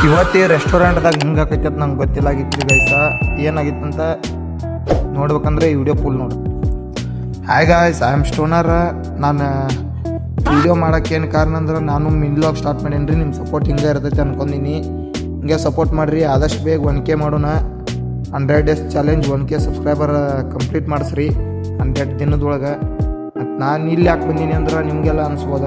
ಇವತ್ತು ರೆಸ್ಟೋರೆಂಟ್ದಾಗ ಹಿಂಗೆ ಆಕೈತಿ ಅಂತ ನಂಗೆ ಗೊತ್ತಿಲ್ಲಾಗಿತ್ತು ಗೈಸ. ಏನಾಗಿತ್ತಂತ ನೋಡ್ಬೇಕಂದ್ರೆ ಈ ವಿಡಿಯೋ ಫುಲ್ ನೋಡಿ. Hi guys, I am stoner. ನಾನು ವಿಡಿಯೋ ಮಾಡೋಕ್ಕೆ ಏನು ಕಾರಣ ಅಂದ್ರೆ ನಾನು ಮಿನ್ಲಾಗ್ ಸ್ಟಾರ್ಟ್ ಮಾಡೀನಿ ರೀ. ನಿಮ್ಮ ಸಪೋರ್ಟ್ ಹಿಂಗೆ ಇರ್ತೈತೆ ಅನ್ಕೊಂಡಿನಿ. ಹಿಂಗೆ ಸಪೋರ್ಟ್ ಮಾಡಿರಿ. ಆದಷ್ಟು ಬೇಗ 1K ಮಾಡೋಣ. 100 days challenge 1K subscriber complete ಮಾಡಿಸ್ರಿ 100 ದಿನದೊಳಗೆ. ಮತ್ತು ನಾನು ಇಲ್ಲಿ ಯಾಕೆ ಬಂದೀನಿ ಅಂದ್ರೆ ನಿಮಗೆಲ್ಲ ಅನಿಸ್ಬೋದ,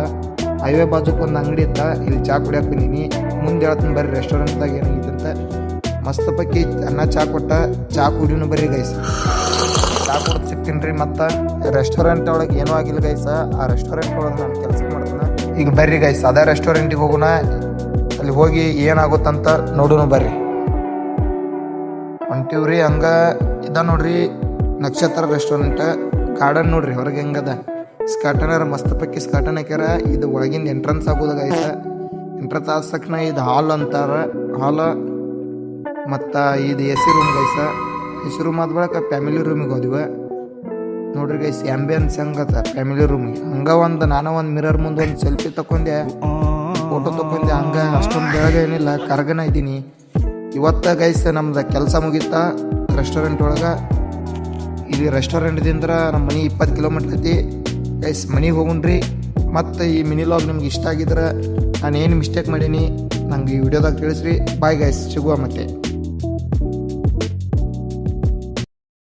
ಹೈವೇ ಬಾಜುಕ್ಕೆ ಒಂದು ಅಂಗಡಿ ಇತ್ತ, ಇಲ್ಲಿ ಚಾ ಕುಡಿಯೋಕೆ ಬಂದೀನಿ. ಮುಂದೆ ಹೇಳ್ತೀನಿ ಬರ್ರಿ ರೆಸ್ಟೋರೆಂಟ್ದಾಗ ಏನಾಗಿತ್ತಂತ. ಮಸ್ತ್ ಪಕ್ಕಿ ಅನ್ನ ಚಾ ಕೊಟ್ಟ, ಚಾ ಕುಡಿನೂ ಬರ್ರಿ ಗೈಸ್. ಚಾ ಕುಡಿದು ಸಿಗ್ತೀನಿ ರೀ. ಮತ್ತು ರೆಸ್ಟೋರೆಂಟ್ ಒಳಗೆ ಏನೂ ಆಗಿಲ್ಲ ಗೈಸ. ಆ ರೆಸ್ಟೋರೆಂಟ್ ಒಳಗೆ ನಾನು ಕೆಲಸ ಮಾಡ್ತೀನಿ. ಈಗ ಬರ್ರಿ ಗೈಸ್, ಅದೇ ರೆಸ್ಟೋರೆಂಟಿಗೆ ಹೋಗೋಣ. ಅಲ್ಲಿ ಹೋಗಿ ಏನಾಗುತ್ತಂತ ನೋಡೋಣ ಬರ್ರಿ. ಹೊಂಟಿವ್ರಿ. ಹಂಗೆ ಇದ ನೋಡ್ರಿ ನಕ್ಷತ್ರ ರೆಸ್ಟೋರೆಂಟ್. ಗಾರ್ಡನ್ ನೋಡ್ರಿ ಹೊರಗೆ ಹೆಂಗದ. ಸ್ಕಾಟನರ್ ಮಸ್ತ್ ಪಕ್ಕಿ ಸ್ಕಾಟನ್ ಹಾಕ್ಯಾರ. ಇದು ಒಳಗಿಂದ ಎಂಟ್ರೆನ್ಸ್ ಆಗೋದ ಗೈಸ. ಎಂಟ್ರೆನ್ಸ್ ಆದ ತಕ್ಷಣ ಇದು ಹಾಲ್ ಅಂತಾರ. ಹಾಲ್ ಮತ್ತು ಇದು AC room guys. AC room ಆದ ಬಳಿಕ ಫ್ಯಾಮಿಲಿ ರೂಮಿಗೆ ಹೋದಿವೆ ನೋಡ್ರಿ ಗೈಸ್. ಆ್ಯಂಬಿಯನ್ಸ್ ಹೆಂಗತ್ತ ಫ್ಯಾಮಿಲಿ ರೂಮಿಗೆ. ಹಂಗೆ ನಾನು ಒಂದು ಮಿರರ್ ಮುಂದೆ ಒಂದು ಸೆಲ್ಫಿ ತಗೊಂಡೆ, ಫೋಟೋ ತಗೊಂಡೆ. ಹಂಗೆ ಅಷ್ಟೊಂದು ಬೆಳಗ್ಗೆ ಏನಿಲ್ಲ, ಕರ್ಗನ ಇದ್ದೀನಿ ಇವತ್ತು ಗೈಸ್. ನಮ್ದು ಕೆಲಸ ಮುಗೀತಾ ರೆಸ್ಟೋರೆಂಟ್ ಒಳಗೆ. ಇಲ್ಲಿ ರೆಸ್ಟೋರೆಂಟ್ದಿಂದ ನಮ್ಮ ಮನೆ 20 ಕಿಲೋಮೀಟ್ರ್ ಐತಿ ಗೈಸ್. ಮನೆಗೆ ಹೋಗುಣ್ರಿ. ಮತ್ತು ಈ ಮಿನಿ ಲಾಗ್ ನಿಮ್ಗೆ ಇಷ್ಟ ಆಗಿದ್ರೆ ನಾನು ಏನು ಮಿಸ್ಟೇಕ್ ಮಾಡೀನಿ ನಂಗೆ ಈ ವಿಡಿಯೋದಾಗ ತಿಳಿಸ್ರಿ. ಬಾಯ್ ಗೈಸ್, ಸಿಗುವ ಮತ್ತೆ.